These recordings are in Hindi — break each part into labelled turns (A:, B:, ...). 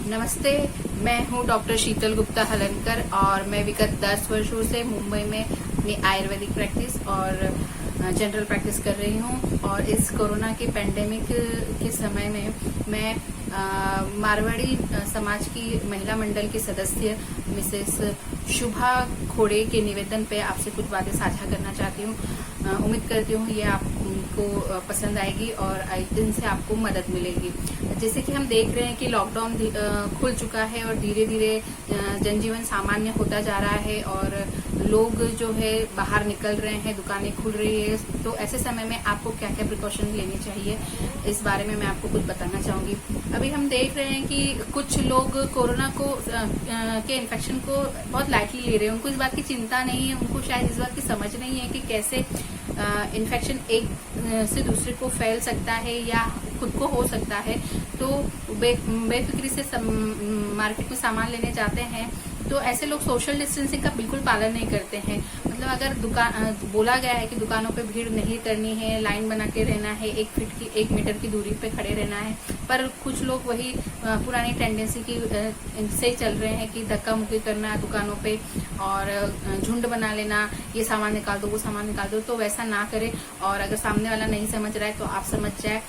A: नमस्ते, मैं हूं डॉक्टर शीतल गुप्ता हलनकर और मैं विगत 10 वर्षों से मुंबई में अपनी आयुर्वेदिक प्रैक्टिस और जनरल प्रैक्टिस कर रही हूं। और इस कोरोना के पेंडेमिक के समय में मैं मारवाड़ी समाज की महिला मंडल की सदस्य मिसेस शुभा खोड़े के निवेदन पे आपसे कुछ बातें साझा करना चाहती हूँ। उम्मीद करती हूँ ये आपको पसंद आएगी और इनसे आपको मदद मिलेगी। जैसे कि हम देख रहे हैं कि लॉकडाउन खुल चुका है और धीरे धीरे जनजीवन सामान्य होता जा रहा है और लोग जो है बाहर निकल रहे हैं, दुकानें खुल रही है। तो ऐसे समय में आपको क्या क्या प्रिकॉशन लेनी चाहिए, इस बारे में मैं आपको कुछ बताना चाहूंगी। अभी हम देख रहे हैं कि कुछ लोग कोरोना को के इन्फेक्शन को बहुत लाइटली ले रहे हैं। उनको इस बात की चिंता नहीं है, उनको शायद इस बात की समझ नहीं है कि कैसे इन्फेक्शन एक से दूसरे को फैल सकता है या खुद को हो सकता है। तो बेफिक्री से मार्केट में सामान लेने जाते हैं तो ऐसे लोग सोशल डिस्टेंसिंग का बिल्कुल पालन नहीं करते हैं। मतलब अगर दुकान बोला गया है कि दुकानों पे भीड़ नहीं करनी है, लाइन बना के रहना है, 1 मीटर की दूरी पे खड़े रहना है, पर कुछ लोग वही पुरानी टेंडेंसी की से चल रहे हैं कि धक्का मुक्की करना दुकानों पे और झुंड बना लेना, ये सामान निकाल दो, वो सामान निकाल दो। तो वैसा ना करे और अगर सामने वाला नहीं समझ रहा है तो आप समझ जाए,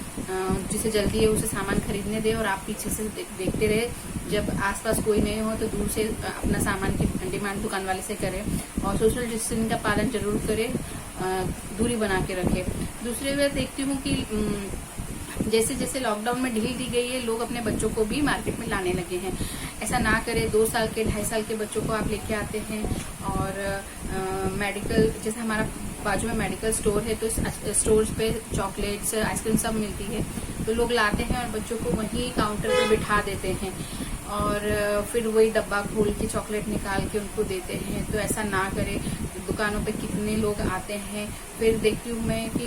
A: जिसे जल्दी है उसे सामान खरीदने दे और आप पीछे से देखते रहे। जब आसपास कोई नहीं हो तो दूर से अपना सामान की डिमांड दुकान वाले से करें और सोशल डिस्टेंसिंग का पालन जरूर करें, दूरी बना के रखें। दूसरी बात देखती हूँ कि जैसे जैसे लॉकडाउन में ढील दी गई है, लोग अपने बच्चों को भी मार्केट में लाने लगे हैं। ऐसा ना करें। 2 साल के 2.5 साल के बच्चों को आप लेके आते हैं और मेडिकल, जैसे हमारा बाजू में मेडिकल स्टोर है तो स्टोर्स पे चॉकलेट्स, आइसक्रीम सब मिलती है, तो लोग लाते हैं और बच्चों को वहीं काउंटर पे बिठा देते हैं और फिर वही डब्बा खोल के चॉकलेट निकाल के उनको देते हैं। तो ऐसा ना करें। दुकानों पे कितने लोग आते हैं, फिर देखती हूँ मैं कि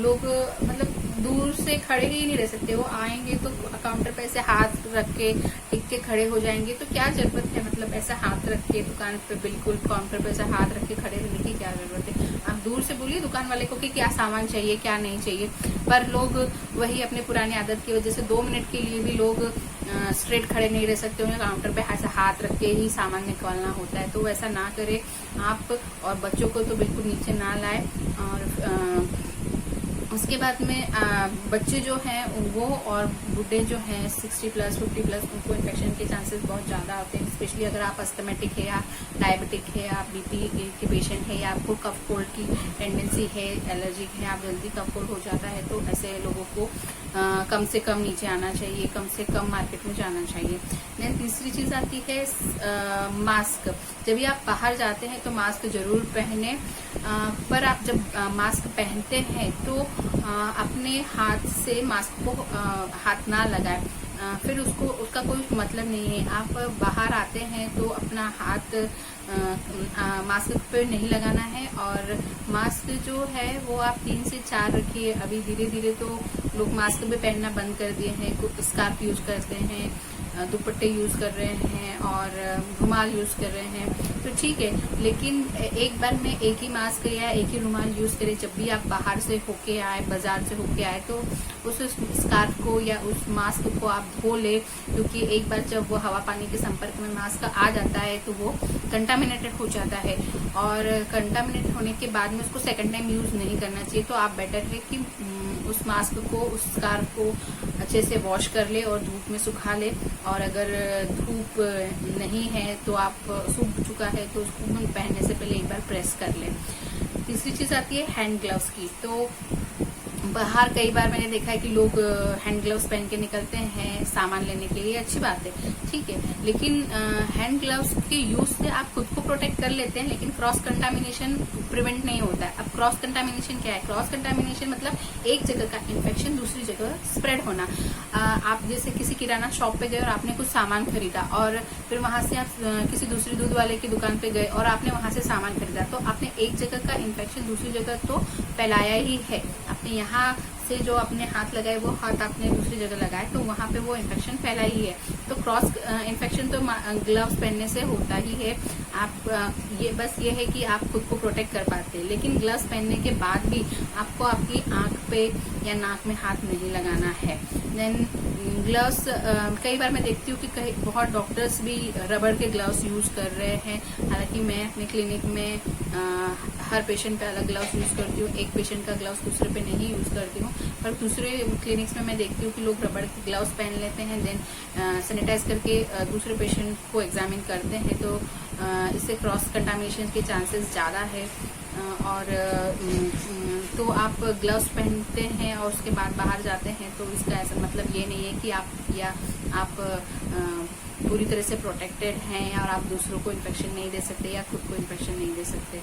A: लोग मतलब दूर से खड़े ही नहीं रह सकते। वो आएंगे तो काउंटर पे ऐसे हाथ रख के टिक के खड़े हो जाएंगे। तो क्या जरूरत है, मतलब ऐसा हाथ रख के दुकान पे, बिल्कुल काउंटर पे ऐसा हाथ रख के खड़े रहने की क्या जरूरत है। आप दूर से बोलिए दुकान वाले को कि क्या सामान चाहिए, क्या नहीं चाहिए। पर लोग वही अपने पुरानी आदत की वजह से 2 मिनट के लिए भी लोग स्ट्रेट खड़े नहीं रह सकते। उन्हें काउंटर पे ऐसा हाथ रख के ही सामान निकालना होता है। तो वैसा ना करें आप, और बच्चों को तो बिल्कुल नीचे ना लाए। और उसके बाद में बच्चे जो हैं वो और बुढ़े जो हैं 60 प्लस 50 प्लस, उनको इन्फेक्शन के चांसेस बहुत ज़्यादा होते हैं। स्पेशली अगर आप अस्थमेटिक है या डायबिटिक है, आप बीपी के पेशेंट है या आपको कफ कोल्ड की टेंडेंसी है, एलर्जिक है, आप जल्दी कफ कोल्ड हो जाता है, तो ऐसे लोगों को कम से कम नीचे आना चाहिए, कम से कम मार्केट में जाना चाहिए। देन तीसरी चीज़ आती है मास्क। जब भी आप बाहर जाते हैं तो मास्क जरूर पहने, पर आप जब मास्क पहनते हैं तो अपने हाथ से मास्क को हाथ ना लगाए। फिर उसका कोई मतलब नहीं है। आप बाहर आते हैं तो अपना हाथ मास्क पे नहीं लगाना है और मास्क जो है वो आप 3 से 4 रखिए। अभी धीरे धीरे तो लोग मास्क भी पहनना बंद कर दिए हैं, स्कार्फ यूज करते हैं, दुपट्टे यूज कर रहे हैं और रुमाल यूज कर रहे हैं। तो ठीक है, लेकिन एक बार में एक ही मास्क या एक ही रुमाल यूज करें। जब भी आप बाहर से होके आए, बाजार से होके आए, तो उस स्कार्फ को या उस मास्क को आप धो ले, क्योंकि एक बार जब वो हवा पानी के संपर्क में मास्क आ जाता है तो वो कंटामिनेटेड हो जाता है और कंटामिनेटेड होने के बाद में उसको सेकंड टाइम यूज नहीं करना चाहिए। तो आप बेटर है कि उस मास्क को, उस स्कार्फ को अच्छे से वॉश कर ले और धूप में सुखा ले। और अगर धूप नहीं है तो आप सूख चुका है तो उसको पहनने से पहले एक बार प्रेस कर ले। तीसरी चीज आती है हैंड ग्लव्स की। तो बाहर कई बार मैंने देखा है कि लोग हैंड ग्लव्स पहन के निकलते हैं सामान लेने के लिए, अच्छी बात है, ठीक है, लेकिन हैंड ग्लव्स के यूज से आप खुद को प्रोटेक्ट कर लेते हैं, लेकिन क्रॉस कंटामिनेशन प्रिवेंट नहीं होता है। अब क्रॉस कंटामिनेशन क्या है? क्रॉस कंटामिनेशन मतलब एक जगह का इन्फेक्शन दूसरी जगह स्प्रेड होना। आप जैसे किसी किराना शॉप पे गए और आपने कुछ सामान खरीदा और फिर वहां से आप किसी दूसरी दूध वाले की दुकान पे गए और आपने वहां से सामान खरीदा, तो आपने एक जगह का इन्फेक्शन दूसरी जगह तो फैलाया ही है। आपने यहाँ से जो अपने हाथ लगाए वो हाथ आपने दूसरी जगह लगाए तो वहां पे वो इन्फेक्शन फैला ही है। तो क्रॉस इन्फेक्शन तो ग्लव्स पहनने से होता ही है। आप ये है कि आप खुद को प्रोटेक्ट कर पाते हैं, लेकिन ग्लव्स पहनने के बाद भी आपको आपकी आंख पे या नाक में हाथ नहीं लगाना है। देन ग्लव्स कई बार मैं देखती हूँ कि कई बहुत डॉक्टर्स भी रबड़ के ग्लव्स यूज कर रहे हैं। हालांकि मैं अपने क्लिनिक में हर पेशेंट पे अलग ग्लव्स यूज करती हूँ, एक पेशेंट का ग्लव्स दूसरे पे नहीं यूज करती हूँ। पर दूसरे क्लिनिक्स में मैं देखती हूँ कि लोग रबड़ के ग्लव्स पहन लेते हैं, देन सैनिटाइज करके दूसरे पेशेंट को एग्जामिन करते हैं। तो इससे क्रॉस कंटामिनेशन के चांसेस ज़्यादा है। और तो आप ग्लव्स पहनते हैं और उसके बाद बाहर जाते हैं तो इसका ऐसा मतलब ये नहीं है कि आप पूरी तरह से प्रोटेक्टेड हैं और आप दूसरों को इन्फेक्शन नहीं दे सकते या खुद को इन्फेक्शन नहीं दे सकते।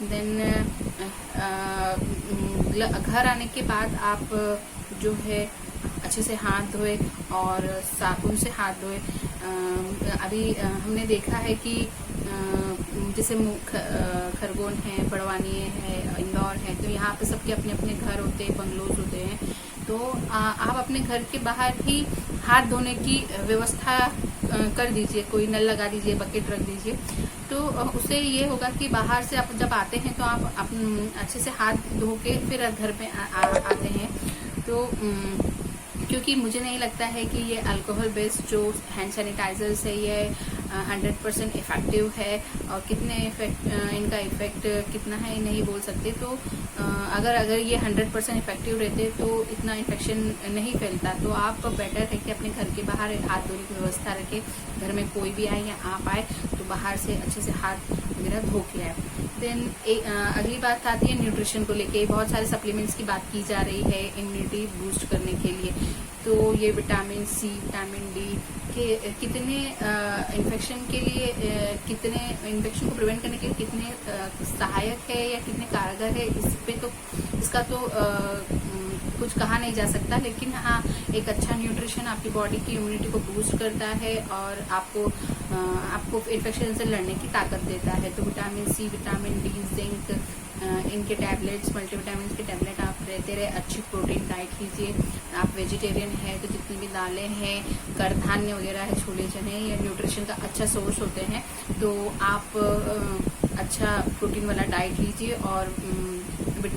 A: देन घर आने के बाद आप जो है अच्छे से हाथ धोए और साबुन से हाथ धोए। अभी हमने देखा है कि जैसे खरगोन है, बड़वानी है, इंदौर है, तो यहाँ पे सबके अपने अपने घर होते हैं, बंगलोज होते हैं। तो आप अपने घर के बाहर ही हाथ धोने की व्यवस्था कर दीजिए, कोई नल लगा दीजिए, बकेट रख दीजिए। तो उससे ये होगा कि बाहर से आप जब आते हैं तो आप अच्छे से हाथ धो के फिर घर पे आते हैं। तो क्योंकि मुझे नहीं लगता है कि ये अल्कोहल बेस्ड जो हैंड सैनिटाइजर्स है ये 100% इफेक्टिव है, और कितने इनका इफेक्ट कितना है नहीं बोल सकते। तो अगर ये 100% इफेक्टिव रहते तो इतना इन्फेक्शन नहीं फैलता। तो आप बेटर है कि अपने घर के बाहर हाथ धोने की व्यवस्था रखें। घर में कोई भी आए या आप आए तो बाहर से अच्छे से हाथ वगैरह धो के आए। देन अगली बात आती है न्यूट्रिशन को लेके। बहुत सारे सप्लीमेंट्स की बात की जा रही है इम्यूनिटी बूस्ट करने के लिए। तो ये विटामिन सी, विटामिन डी के कितने इन्फेक्शन के लिए कितने इन्फेक्शन को प्रिवेंट करने के लिए कितने सहायक है या कितने कारगर है, इस पे तो इसका तो कुछ कहा नहीं जा सकता। लेकिन हाँ, एक अच्छा न्यूट्रिशन आपकी बॉडी की इम्यूनिटी को बूस्ट करता है और आपको इन्फेक्शन से लड़ने की ताकत देता है। तो vitamin C, vitamin D, zinc, इनके टैबलेट्स, मल्टीविटामिन के टैबलेट आप रहते रहे। अच्छी प्रोटीन डाइट लीजिए। आप वेजिटेरियन है तो जितनी भी दालें हैं, कडधान्य वगैरह है, छोले चने, ये न्यूट्रिशन का अच्छा सोर्स होते हैं। तो आप अच्छा प्रोटीन वाला डाइट लीजिए और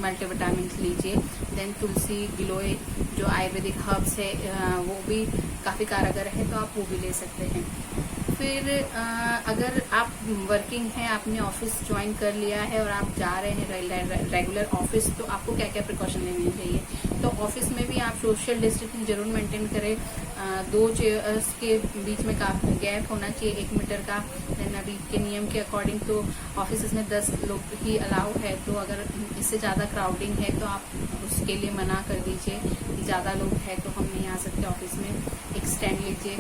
A: मल्टीविटामिन लीजिए। देन तुलसी, गिलोय जो आयुर्वेदिक हर्ब्स है वो भी काफ़ी कारगर है, तो आप वो भी ले सकते हैं। फिर अगर आप वर्किंग हैं, आपने ऑफिस ज्वाइन कर लिया है और आप जा रहे हैं रेगुलर ऑफिस, तो आपको क्या क्या प्रिकॉशन लेने चाहिए। तो ऑफिस में भी आप सोशल डिस्टेंसिंग जरूर मेंटेन करें। 2 चेयर्स के बीच में काफी गैप होना चाहिए 1 मीटर का। देन अभी के नियम के अकॉर्डिंग तो ऑफिस में 10 लोग ही अलाउ है। तो अगर इससे ज़्यादा क्राउडिंग है तो आप उसके लिए मना कर दीजिए कि ज़्यादा लोग हैं तो हम नहीं आ सकते ऑफिस में। एक स्टैंड लीजिए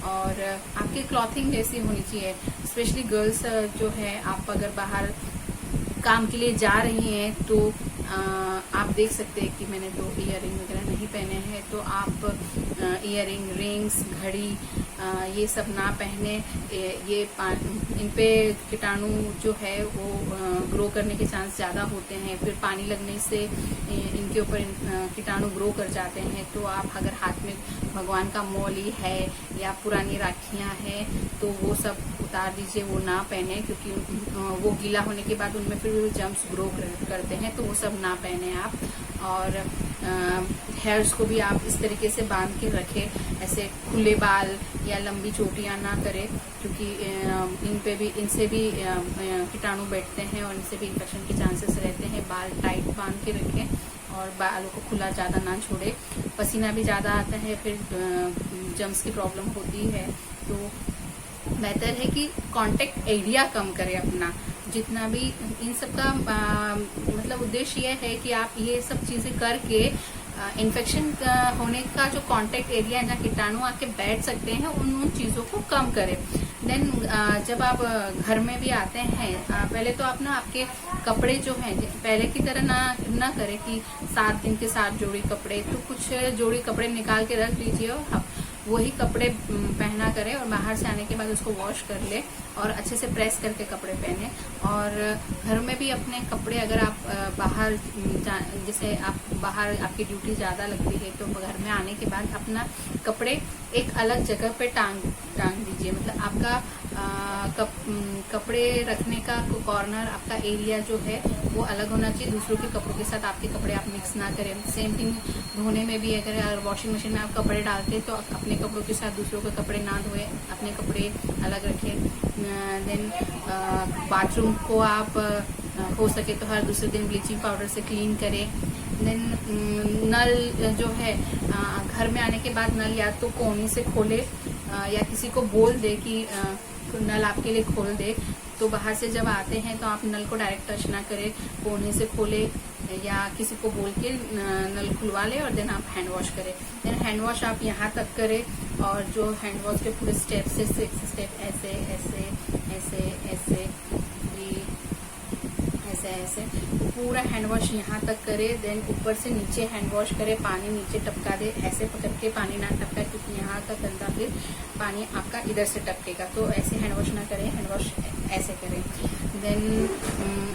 A: और आपकी क्लॉथिंग जैसी होनी चाहिए। स्पेशली गर्ल्स जो है, आप अगर बाहर काम के लिए जा रही हैं तो आप देख सकते हैं कि मैंने तो ईयरिंग वगैरह नहीं पहने हैं। तो आप ईयरिंग, रिंग्स, घड़ी ये सब ना पहने। ये इन पे कीटाणु जो है वो ग्रो करने के चांस ज़्यादा होते हैं। फिर पानी लगने से इनके ऊपर कीटाणु ग्रो कर जाते हैं। तो आप अगर हाथ में भगवान का मौली है या पुरानी राखियाँ हैं तो वो सब उतार दीजिए, वो ना पहने, क्योंकि वो गीला होने के बाद उनमें फिर जम्स ग्रो करते हैं। तो वो सब ना पहने आप। और हेयर्स को भी आप इस तरीके से बांध के रखें, ऐसे खुले बाल या लंबी चोटियां ना करें, क्योंकि इनसे भी कीटाणु बैठते हैं और इनसे भी इन्फेक्शन के चांसेस रहते हैं। बाल टाइट बांध के रखें और बालों को खुला ज़्यादा ना छोड़े। पसीना भी ज़्यादा आता है, फिर जम्स की प्रॉब्लम होती है। तो बेहतर है कि कांटेक्ट एरिया कम करें अपना। जितना भी इन सब का मतलब उद्देश्य ये है कि आप ये सब चीज़ें करके इन्फेक्शन होने का जो कांटेक्ट एरिया जहाँ कीटाणु आके बैठ सकते हैं उन चीज़ों को कम करें। देन जब आप घर में भी आते हैं, पहले तो आप ना आपके कपड़े जो हैं पहले की तरह ना करें कि 7 दिन के 7 जोड़ी कपड़े। तो कुछ जोड़ी कपड़े निकाल के रख लीजिए और वही कपड़े पहना करें और बाहर से आने के बाद उसको वॉश कर ले और अच्छे से प्रेस करके कपड़े पहने। और घर में भी अपने कपड़े अगर आप बाहर जैसे आप बाहर आपकी ड्यूटी ज़्यादा लगती है तो घर में आने के बाद अपना कपड़े एक अलग जगह पे टांग दीजिए। मतलब आपका कपड़े रखने का कॉर्नर, आपका एरिया जो है वो अलग होना चाहिए। दूसरों के कपड़ों के साथ आपके कपड़े आप मिक्स ना करें। सेम थिंग धोने में भी, अगर वॉशिंग मशीन में आप कपड़े डालते हैं तो अपने कपड़ों के साथ दूसरों के कपड़े ना धोएं, अपने कपड़े अलग रखें। देन बाथरूम को आप हो सके तो हर दूसरे दिन ब्लीचिंग पाउडर से क्लीन करें। देन नल जो है घर में आने के बाद नल या तो कोने से खोले या किसी को बोल दे कि नल आपके लिए खोल दे। तो बाहर से जब आते हैं तो आप नल को डायरेक्ट टच ना करें, कोने से खोले या किसी को बोल के नल खुलवा ले और देन आप हैंड वॉश करें। देन हैंड वॉश आप यहाँ तक करें और जो हैंड वॉश के पूरे स्टेप से 6 स्टेप ऐसे ऐसे ऐसे ऐसे ऐसे ऐसे पूरा हैंड वॉश यहाँ तक करे। देन ऊपर से नीचे हैंड वॉश करे, पानी नीचे टपका दे। ऐसे पकड़ के पानी ना टपका क्योंकि यहाँ का गंदा फिर पानी आपका इधर से टपकेगा। तो ऐसे हैंड वॉश ना करें, हैंड वॉश ऐसे करें। देन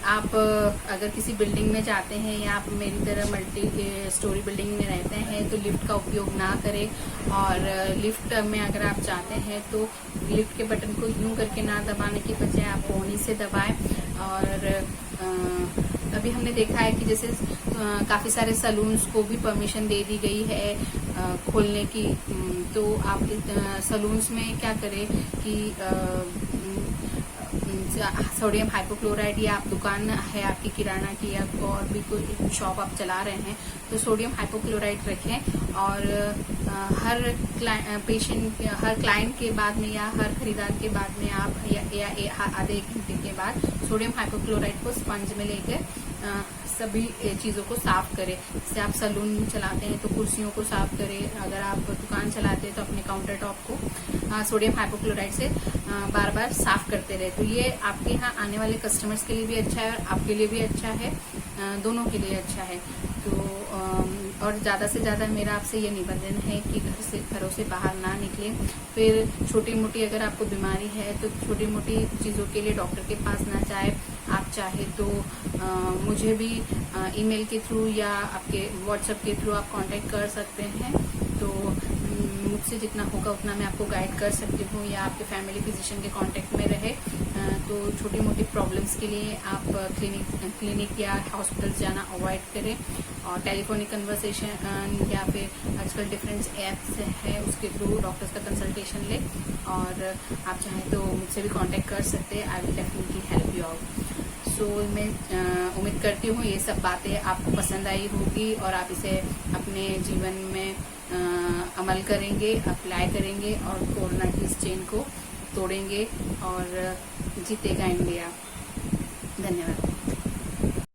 A: आप अगर किसी बिल्डिंग में जाते हैं या आप मेरी तरह मल्टी स्टोरी बिल्डिंग में रहते हैं तो लिफ्ट का उपयोग ना करें। और लिफ्ट में अगर आप जाते हैं तो लिफ्ट के बटन को यूं करके ना दबाने की बजाय आप कोहनी से दबाएं। और अभी हमने देखा है कि जैसे काफी सारे सलून्स को भी परमिशन दे दी गई है खोलने की। तो आप सलून्स में क्या करें कि सोडियम हाइपोक्लोराइड, या आप दुकान है आपकी किराना की या और भी कोई शॉप आप चला रहे हैं तो सोडियम हाइपोक्लोराइड रखें। और हर पेशेंट, हर क्लाइंट के बाद में या हर खरीदार के बाद में आप या आधे 1 घंटे के बाद सोडियम हाइपोक्लोराइड को स्पंज में लेकर सभी चीज़ों को साफ करें। जैसे आप सलून चलाते हैं तो कुर्सियों को साफ करें, अगर आप दुकान चलाते हैं तो अपने काउंटर टॉप को सोडियम हाइपोक्लोराइड से बार बार साफ करते रहे। तो ये आपके यहाँ आने वाले कस्टमर्स के लिए भी अच्छा है और आपके लिए भी अच्छा है, दोनों के लिए अच्छा है। तो और ज़्यादा से ज़्यादा मेरा आपसे ये निवेदन है कि घरों से बाहर ना निकलें। फिर छोटी मोटी अगर आपको बीमारी है तो छोटी मोटी चीज़ों के लिए डॉक्टर के पास ना जाए। आप चाहे तो मुझे भी ईमेल के थ्रू या आपके व्हाट्सएप के थ्रू आप कांटेक्ट कर सकते हैं। तो मुझसे जितना होगा उतना मैं आपको गाइड कर सकती हूँ, या आपके फैमिली फिजिशियन के कांटेक्ट में रहे। तो छोटी मोटी प्रॉब्लम्स के लिए आप क्लिनिक या हॉस्पिटल जाना अवॉइड करें और टेलीफोनिक कन्वर्सेशन या फिर आजकल डिफरेंट ऐप्स है उसके थ्रू डॉक्टर्स का कंसल्टेशन ले। और आप चाहें तो मुझसे भी कांटेक्ट कर सकते हैं। I will definitely help you out. So मैं उम्मीद करती हूँ ये सब बातें आपको पसंद आई होगी और आप इसे अपने जीवन में अमल करेंगे, अप्लाई करेंगे और कोरोना की इस चेन को तोड़ेंगे और जीतेगा इंडिया। धन्यवाद।